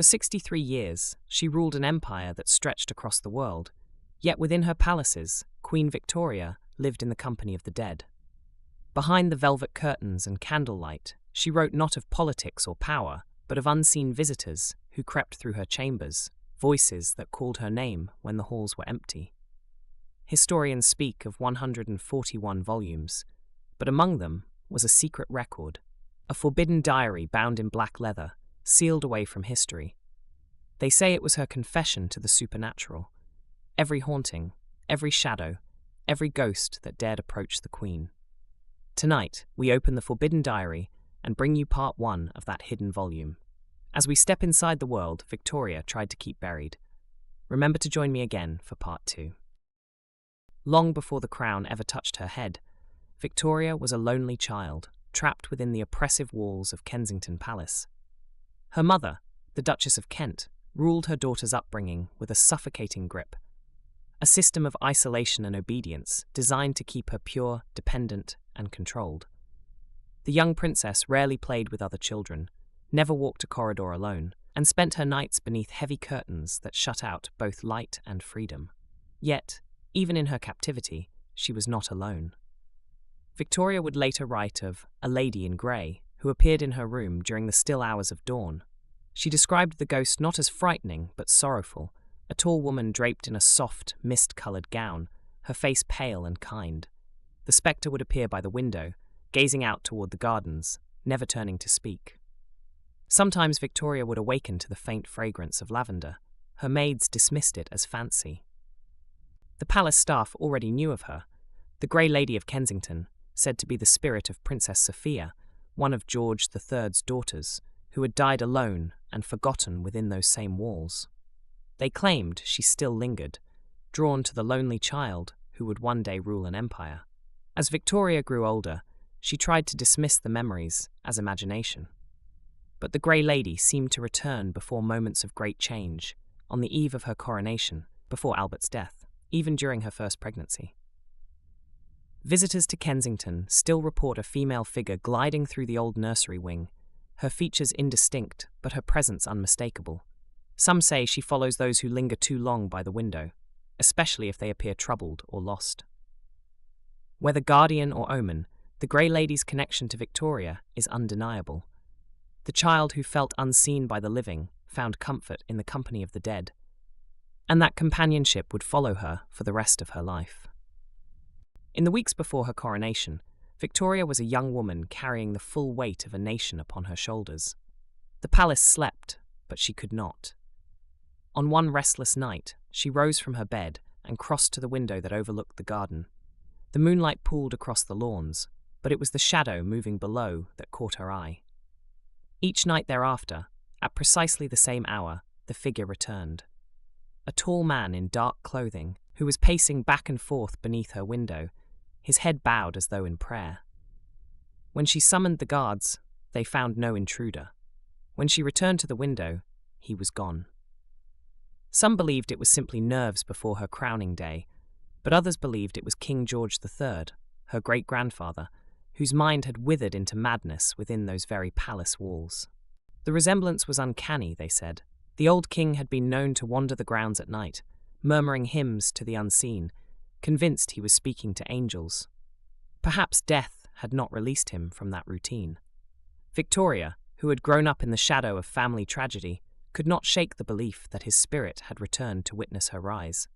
For 63 years, she ruled an empire that stretched across the world, yet within her palaces, Queen Victoria lived in the company of the dead. Behind the velvet curtains and candlelight, she wrote not of politics or power, but of unseen visitors who crept through her chambers, voices that called her name when the halls were empty. Historians speak of 141 volumes, but among them was a secret record, a forbidden diary bound in black leather, sealed away from history. They say it was her confession to the supernatural. Every haunting, every shadow, every ghost that dared approach the Queen. Tonight, we open the forbidden diary and bring you part 1 of that hidden volume. As we step inside the world Victoria tried to keep buried. Remember to join me again for part 2. Long before the crown ever touched her head, Victoria was a lonely child, trapped within the oppressive walls of Kensington Palace. Her mother, the Duchess of Kent, ruled her daughter's upbringing with a suffocating grip. A system of isolation and obedience designed to keep her pure, dependent, and controlled. The young princess rarely played with other children, never walked a corridor alone, and spent her nights beneath heavy curtains that shut out both light and freedom. Yet, even in her captivity, she was not alone. Victoria would later write of a lady in grey who appeared in her room during the still hours of dawn. She described the ghost not as frightening but sorrowful, a tall woman draped in a soft, mist-coloured gown, her face pale and kind. The spectre would appear by the window, gazing out toward the gardens, never turning to speak. Sometimes Victoria would awaken to the faint fragrance of lavender. Her maids dismissed it as fancy. The palace staff already knew of her. The Grey Lady of Kensington, said to be the spirit of Princess Sophia, one of George III's daughters, who had died alone and forgotten within those same walls. They claimed she still lingered, drawn to the lonely child who would one day rule an empire. As Victoria grew older, she tried to dismiss the memories as imagination. But the Grey Lady seemed to return before moments of great change, on the eve of her coronation, before Albert's death, even during her first pregnancy. Visitors to Kensington still report a female figure gliding through the old nursery wing, her features indistinct but her presence unmistakable. Some say she follows those who linger too long by the window, especially if they appear troubled or lost. Whether guardian or omen, the Grey Lady's connection to Victoria is undeniable. The child who felt unseen by the living found comfort in the company of the dead, and that companionship would follow her for the rest of her life. In the weeks before her coronation, Victoria was a young woman carrying the full weight of a nation upon her shoulders. The palace slept, but she could not. On one restless night, she rose from her bed and crossed to the window that overlooked the garden. The moonlight pooled across the lawns, but it was the shadow moving below that caught her eye. Each night thereafter, at precisely the same hour, the figure returned. A tall man in dark clothing, who was pacing back and forth beneath her window, his head bowed as though in prayer. When she summoned the guards, they found no intruder. When she returned to the window, he was gone. Some believed it was simply nerves before her crowning day, but others believed it was King George III, her great-grandfather, whose mind had withered into madness within those very palace walls. The resemblance was uncanny, they said. The old king had been known to wander the grounds at night, murmuring hymns to the unseen, convinced he was speaking to angels. Perhaps death had not released him from that routine. Victoria, who had grown up in the shadow of family tragedy, could not shake the belief that his spirit had returned to witness her rise.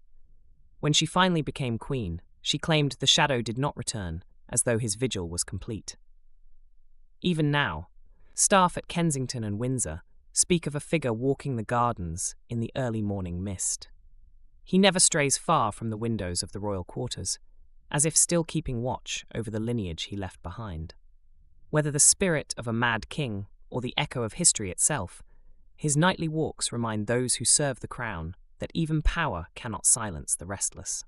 When she finally became queen, she claimed the shadow did not return, as though his vigil was complete. Even now, staff at Kensington and Windsor speak of a figure walking the gardens in the early morning mist. He never strays far from the windows of the royal quarters, as if still keeping watch over the lineage he left behind. Whether the spirit of a mad king or the echo of history itself, his nightly walks remind those who serve the crown that even power cannot silence the restless.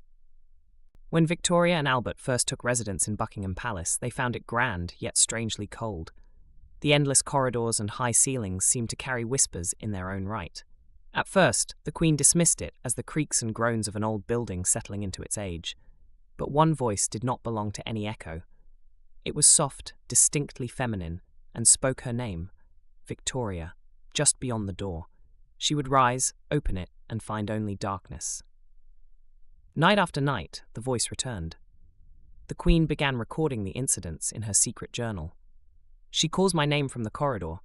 When Victoria and Albert first took residence in Buckingham Palace, they found it grand yet strangely cold. The endless corridors and high ceilings seemed to carry whispers in their own right. At first, the Queen dismissed it as the creaks and groans of an old building settling into its age. But one voice did not belong to any echo. It was soft, distinctly feminine, and spoke her name, Victoria, just beyond the door. She would rise, open it, and find only darkness. Night after night, the voice returned. The Queen began recording the incidents in her secret journal. She calls my name from the corridor.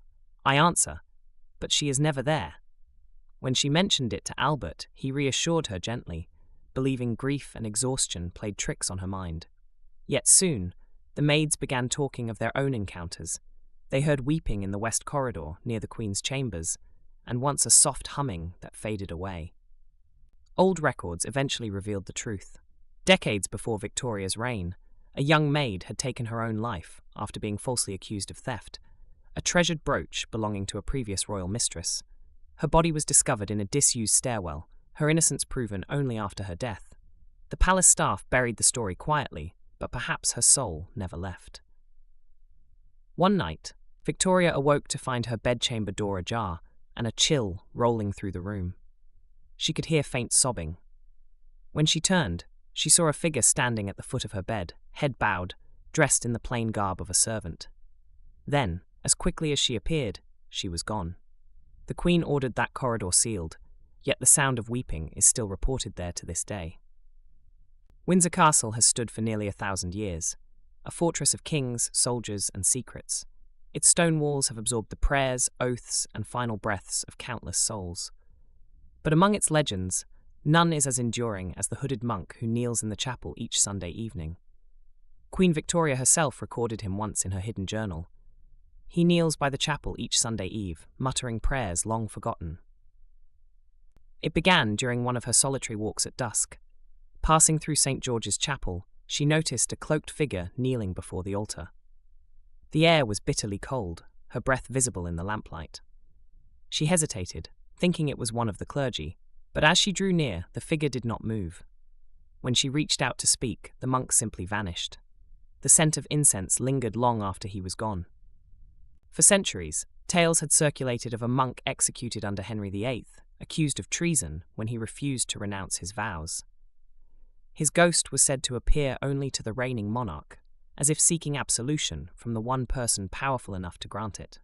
I answer, but she is never there. When she mentioned it to Albert, he reassured her gently, believing grief and exhaustion played tricks on her mind. Yet soon, the maids began talking of their own encounters. They heard weeping in the west corridor near the Queen's chambers, and once a soft humming that faded away. Old records eventually revealed the truth. Decades before Victoria's reign, a young maid had taken her own life after being falsely accused of theft, a treasured brooch belonging to a previous royal mistress. Her body was discovered in a disused stairwell, her innocence proven only after her death. The palace staff buried the story quietly, but perhaps her soul never left. One night, Victoria awoke to find her bedchamber door ajar and a chill rolling through the room. She could hear faint sobbing. When she turned, she saw a figure standing at the foot of her bed, head bowed, dressed in the plain garb of a servant. Then, as quickly as she appeared, she was gone. The Queen ordered that corridor sealed, yet the sound of weeping is still reported there to this day. Windsor Castle has stood for nearly 1,000 years, a fortress of kings, soldiers, and secrets. Its stone walls have absorbed the prayers, oaths, and final breaths of countless souls. But among its legends, none is as enduring as the hooded monk who kneels in the chapel each Sunday evening. Queen Victoria herself recorded him once in her hidden journal. He kneels by the chapel each Sunday eve, muttering prayers long forgotten. It began during one of her solitary walks at dusk. Passing through St. George's Chapel, she noticed a cloaked figure kneeling before the altar. The air was bitterly cold, her breath visible in the lamplight. She hesitated, thinking it was one of the clergy, but as she drew near, the figure did not move. When she reached out to speak, the monk simply vanished. The scent of incense lingered long after he was gone. For centuries, tales had circulated of a monk executed under Henry VIII, accused of treason when he refused to renounce his vows. His ghost was said to appear only to the reigning monarch, as if seeking absolution from the one person powerful enough to grant it.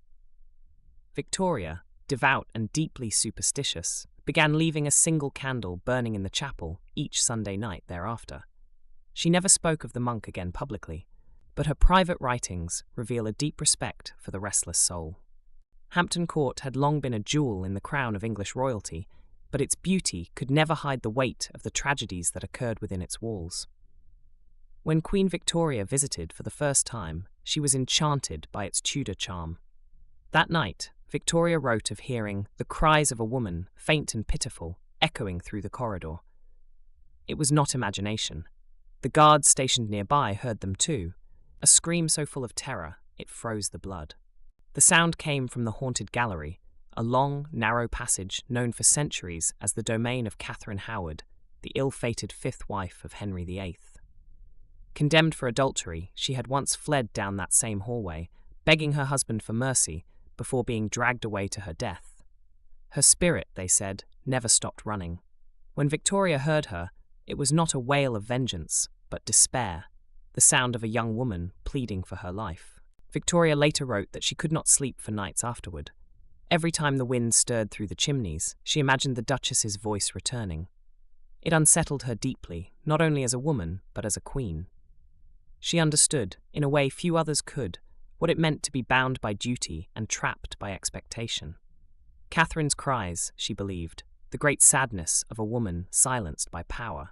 Victoria, devout and deeply superstitious, began leaving a single candle burning in the chapel each Sunday night thereafter. She never spoke of the monk again publicly, but her private writings reveal a deep respect for the restless soul. Hampton Court had long been a jewel in the crown of English royalty, but its beauty could never hide the weight of the tragedies that occurred within its walls. When Queen Victoria visited for the first time, she was enchanted by its Tudor charm. That night, Victoria wrote of hearing the cries of a woman, faint and pitiful, echoing through the corridor. It was not imagination. The guards stationed nearby heard them too, a scream so full of terror it froze the blood. The sound came from the haunted gallery, a long, narrow passage known for centuries as the domain of Catherine Howard, the ill-fated fifth wife of Henry VIII. Condemned for adultery, she had once fled down that same hallway, begging her husband for mercy before being dragged away to her death. Her spirit, they said, never stopped running. When Victoria heard her, it was not a wail of vengeance, but despair, the sound of a young woman pleading for her life. Victoria later wrote that she could not sleep for nights afterward. Every time the wind stirred through the chimneys, she imagined the Duchess's voice returning. It unsettled her deeply, not only as a woman, but as a queen. She understood, in a way few others could, what it meant to be bound by duty and trapped by expectation. Catherine's cries, she believed, the great sadness of a woman silenced by power.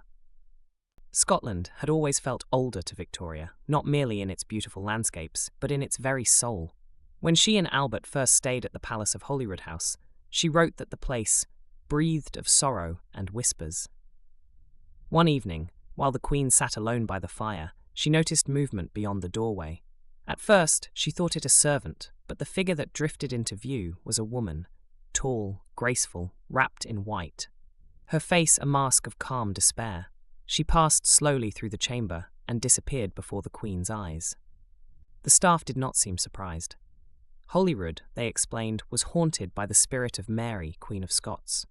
Scotland had always felt older to Victoria, not merely in its beautiful landscapes, but in its very soul. When she and Albert first stayed at the palace of Holyrood House, she wrote that the place breathed of sorrow and whispers. One evening, while the Queen sat alone by the fire, she noticed movement beyond the doorway. At first, she thought it a servant, but the figure that drifted into view was a woman, tall, graceful, wrapped in white. Her face a mask of calm despair. She passed slowly through the chamber and disappeared before the Queen's eyes. The staff did not seem surprised. Holyrood, they explained, was haunted by the spirit of Mary, Queen of Scots.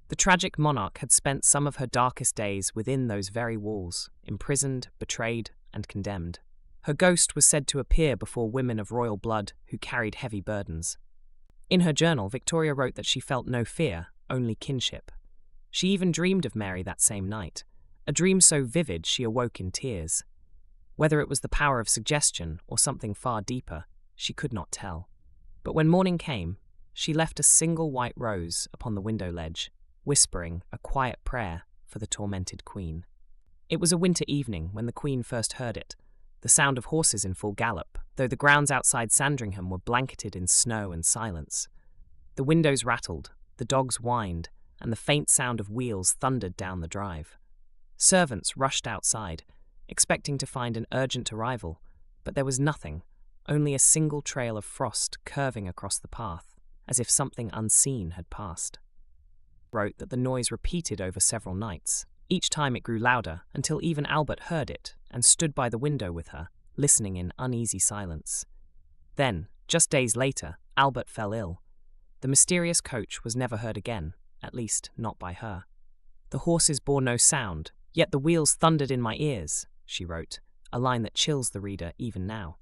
The tragic monarch had spent some of her darkest days within those very walls, imprisoned, betrayed, and condemned. Her ghost was said to appear before women of royal blood who carried heavy burdens. In her journal, Victoria wrote that she felt no fear, only kinship. She even dreamed of Mary that same night, a dream so vivid she awoke in tears. Whether it was the power of suggestion or something far deeper, she could not tell. But when morning came, she left a single white rose upon the window ledge, whispering a quiet prayer for the tormented Queen. It was a winter evening when the Queen first heard it, the sound of horses in full gallop, though the grounds outside Sandringham were blanketed in snow and silence. The windows rattled, the dogs whined, and the faint sound of wheels thundered down the drive. Servants rushed outside, expecting to find an urgent arrival, but there was nothing, only a single trail of frost curving across the path, as if something unseen had passed. Wrote that the noise repeated over several nights. Each time it grew louder, until even Albert heard it and stood by the window with her, listening in uneasy silence. Then, just days later, Albert fell ill. The mysterious coach was never heard again, at least not by her. The horses bore no sound, yet the wheels thundered in my ears, she wrote, a line that chills the reader even now.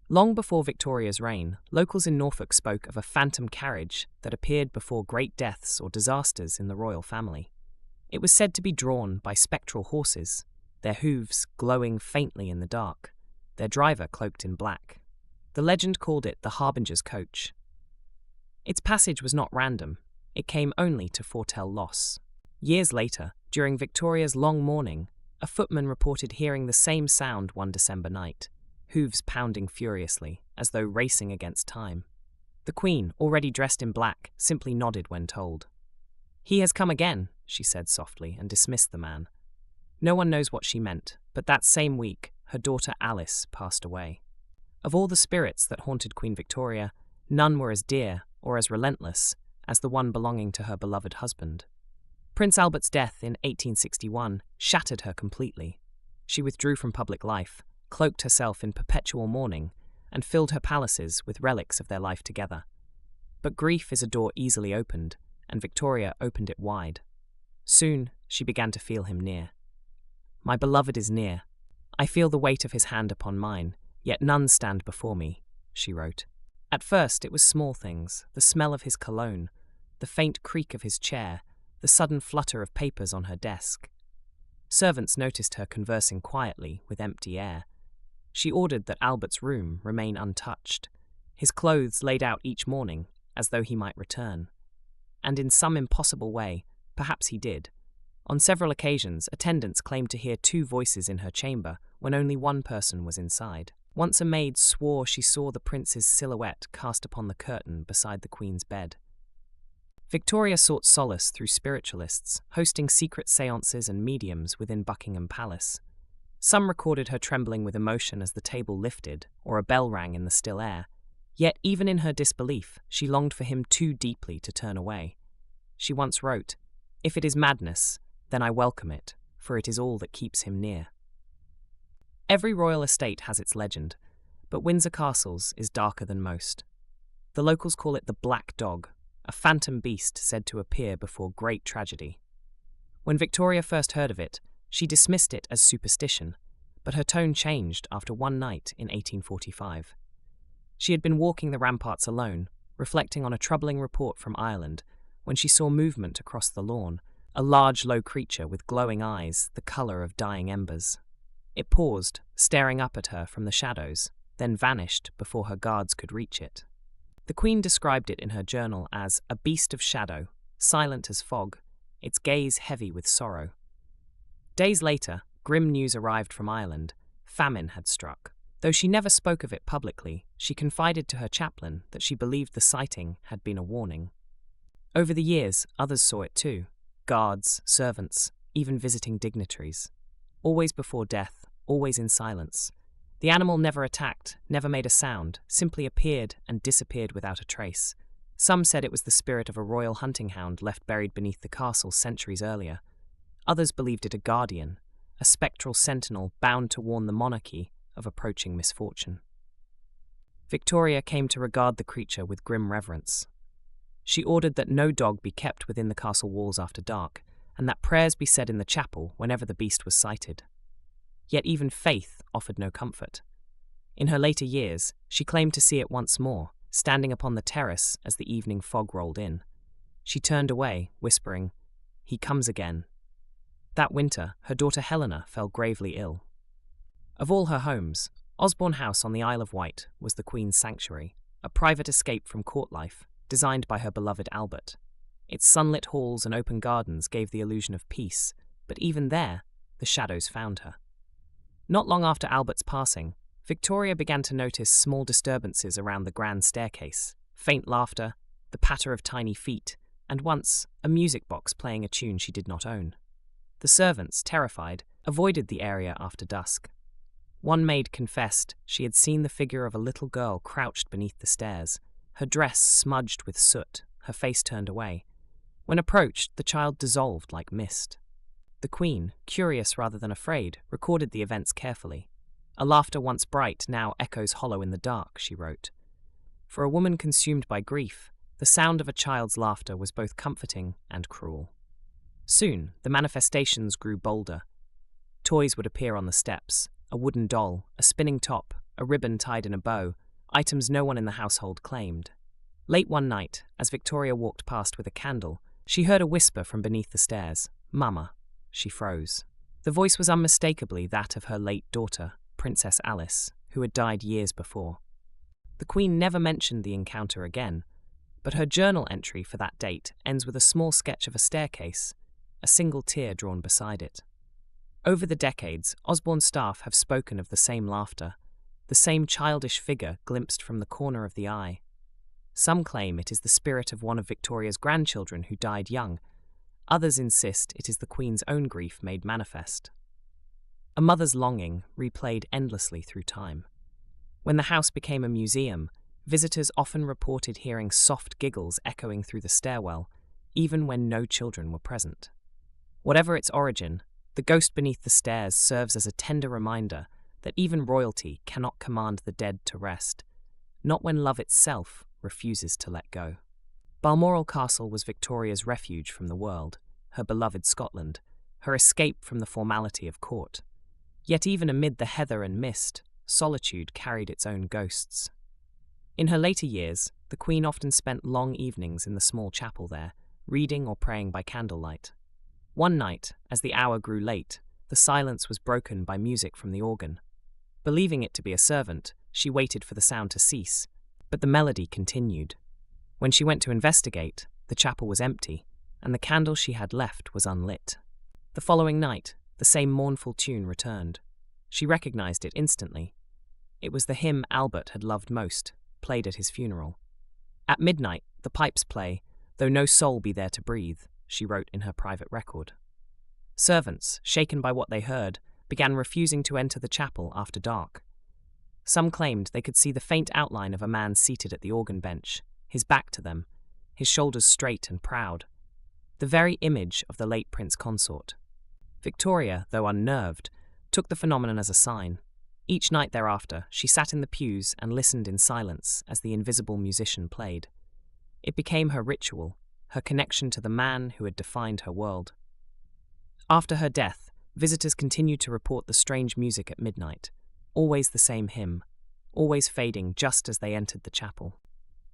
Long before Victoria's reign, locals in Norfolk spoke of a phantom carriage that appeared before great deaths or disasters in the royal family. It was said to be drawn by spectral horses, their hooves glowing faintly in the dark, their driver cloaked in black. The legend called it the Harbinger's coach. Its passage was not random, it came only to foretell loss. Years later, during Victoria's long mourning, a footman reported hearing the same sound one December night, hooves pounding furiously, as though racing against time. The Queen, already dressed in black, simply nodded when told. "He has come again," she said softly, and dismissed the man. No one knows what she meant, but that same week, her daughter Alice passed away. Of all the spirits that haunted Queen Victoria, none were as dear or as relentless as the one belonging to her beloved husband. Prince Albert's death in 1861 shattered her completely. She withdrew from public life, cloaked herself in perpetual mourning, and filled her palaces with relics of their life together. But grief is a door easily opened, and Victoria opened it wide. Soon she began to feel him near. "My beloved is near. I feel the weight of his hand upon mine, yet none stand before me," she wrote. At first it was small things, the smell of his cologne, the faint creak of his chair, the sudden flutter of papers on her desk. Servants noticed her conversing quietly with empty air. She ordered that Albert's room remain untouched, his clothes laid out each morning, as though he might return. And in some impossible way, perhaps he did. On several occasions, attendants claimed to hear two voices in her chamber when only one person was inside. Once a maid swore she saw the prince's silhouette cast upon the curtain beside the Queen's bed. Victoria sought solace through spiritualists, hosting secret seances and mediums within Buckingham Palace. Some recorded her trembling with emotion as the table lifted or a bell rang in the still air. Yet even in her disbelief, she longed for him too deeply to turn away. She once wrote, "If it is madness, then I welcome it, for it is all that keeps him near." Every royal estate has its legend, but Windsor Castle's is darker than most. The locals call it the Black Dog, a phantom beast said to appear before great tragedy. When Victoria first heard of it, she dismissed it as superstition, but her tone changed after one night in 1845. She had been walking the ramparts alone, reflecting on a troubling report from Ireland, when she saw movement across the lawn, a large, low creature with glowing eyes, the colour of dying embers. It paused, staring up at her from the shadows, then vanished before her guards could reach it. The Queen described it in her journal as a beast of shadow, silent as fog, its gaze heavy with sorrow. Days later, grim news arrived from Ireland. Famine had struck. Though she never spoke of it publicly, she confided to her chaplain that she believed the sighting had been a warning. Over the years, others saw it too. Guards, servants, even visiting dignitaries. Always before death, always in silence. The animal never attacked, never made a sound, simply appeared and disappeared without a trace. Some said it was the spirit of a royal hunting hound left buried beneath the castle centuries earlier. Others believed it a guardian, a spectral sentinel bound to warn the monarchy of approaching misfortune. Victoria came to regard the creature with grim reverence. She ordered that no dog be kept within the castle walls after dark, and that prayers be said in the chapel whenever the beast was sighted. Yet even faith offered no comfort. In her later years, she claimed to see it once more, standing upon the terrace as the evening fog rolled in. She turned away, whispering, "He comes again." That winter, her daughter Helena fell gravely ill. Of all her homes, Osborne House on the Isle of Wight was the Queen's sanctuary, a private escape from court life, designed by her beloved Albert. Its sunlit halls and open gardens gave the illusion of peace, but even there, the shadows found her. Not long after Albert's passing, Victoria began to notice small disturbances around the grand staircase, faint laughter, the patter of tiny feet, and once, a music box playing a tune she did not own. The servants, terrified, avoided the area after dusk. One maid confessed she had seen the figure of a little girl crouched beneath the stairs, her dress smudged with soot, her face turned away. When approached, the child dissolved like mist. The Queen, curious rather than afraid, recorded the events carefully. "A laughter once bright now echoes hollow in the dark," she wrote. For a woman consumed by grief, the sound of a child's laughter was both comforting and cruel. Soon, the manifestations grew bolder. Toys would appear on the steps, a wooden doll, a spinning top, a ribbon tied in a bow, items no one in the household claimed. Late one night, as Victoria walked past with a candle, she heard a whisper from beneath the stairs, "Mama." She froze. The voice was unmistakably that of her late daughter, Princess Alice, who had died years before. The Queen never mentioned the encounter again, but her journal entry for that date ends with a small sketch of a staircase, a single tear drawn beside it. Over the decades, Osborne staff have spoken of the same laughter, the same childish figure glimpsed from the corner of the eye. Some claim it is the spirit of one of Victoria's grandchildren who died young. Others insist it is the Queen's own grief made manifest. A mother's longing replayed endlessly through time. When the house became a museum, visitors often reported hearing soft giggles echoing through the stairwell, even when no children were present. Whatever its origin, the ghost beneath the stairs serves as a tender reminder that even royalty cannot command the dead to rest, not when love itself refuses to let go. Balmoral Castle was Victoria's refuge from the world, her beloved Scotland, her escape from the formality of court. Yet even amid the heather and mist, solitude carried its own ghosts. In her later years, the Queen often spent long evenings in the small chapel there, reading or praying by candlelight. One night, as the hour grew late, the silence was broken by music from the organ. Believing it to be a servant, she waited for the sound to cease, but the melody continued. When she went to investigate, the chapel was empty, and the candle she had left was unlit. The following night, the same mournful tune returned. She recognized it instantly. It was the hymn Albert had loved most, played at his funeral. "At midnight, the pipes play, though no soul be there to breathe," she wrote in her private record. Servants, shaken by what they heard, began refusing to enter the chapel after dark. Some claimed they could see the faint outline of a man seated at the organ bench, his back to them, his shoulders straight and proud. The very image of the late Prince Consort. Victoria, though unnerved, took the phenomenon as a sign. Each night thereafter, she sat in the pews and listened in silence as the invisible musician played. It became her ritual, her connection to the man who had defined her world. After her death, visitors continued to report the strange music at midnight, always the same hymn, always fading just as they entered the chapel.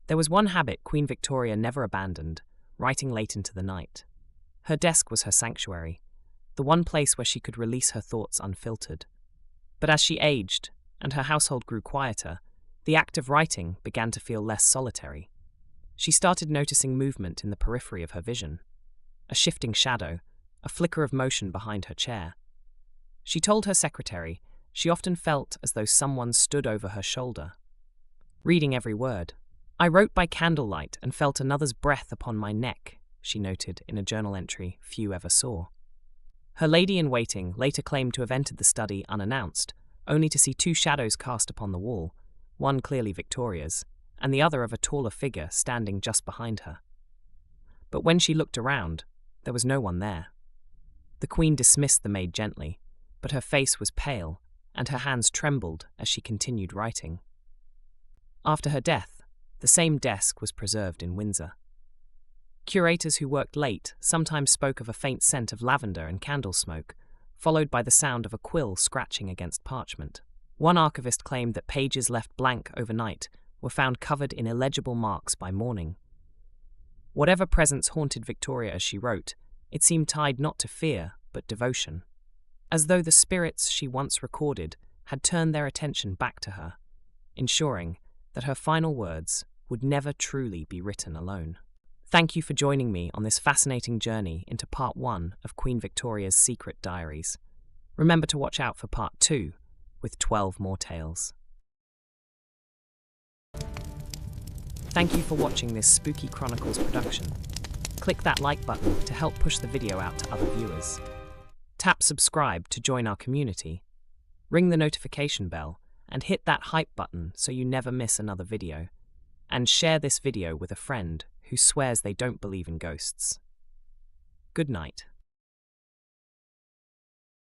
There was one habit Queen Victoria never abandoned, writing late into the night. Her desk was her sanctuary, the one place where she could release her thoughts unfiltered. But as she aged, and her household grew quieter, the act of writing began to feel less solitary. She started noticing movement in the periphery of her vision, a shifting shadow, a flicker of motion behind her chair. She told her secretary she often felt as though someone stood over her shoulder, reading every word. "I wrote by candlelight and felt another's breath upon my neck," she noted in a journal entry few ever saw. Her lady-in-waiting later claimed to have entered the study unannounced, only to see two shadows cast upon the wall, one clearly Victoria's, and the other of a taller figure standing just behind her. But when she looked around, there was no one there. The Queen dismissed the maid gently, but her face was pale, and her hands trembled as she continued writing. After her death, the same desk was preserved in Windsor. Curators who worked late sometimes spoke of a faint scent of lavender and candle smoke, followed by the sound of a quill scratching against parchment. One archivist claimed that pages left blank overnight were found covered in illegible marks by morning. Whatever presence haunted Victoria as she wrote, it seemed tied not to fear, but devotion, as though the spirits she once recorded had turned their attention back to her, ensuring that her final words would never truly be written alone. Thank you for joining me on this fascinating journey into Part 1 of Queen Victoria's secret diaries. Remember to watch out for Part 2, with 12 more tales. Thank you for watching this Spooky Chronicles production. Click that like button to help push the video out to other viewers. Tap subscribe to join our community. Ring the notification bell and hit that hype button so you never miss another video. And share this video with a friend who swears they don't believe in ghosts. Good night.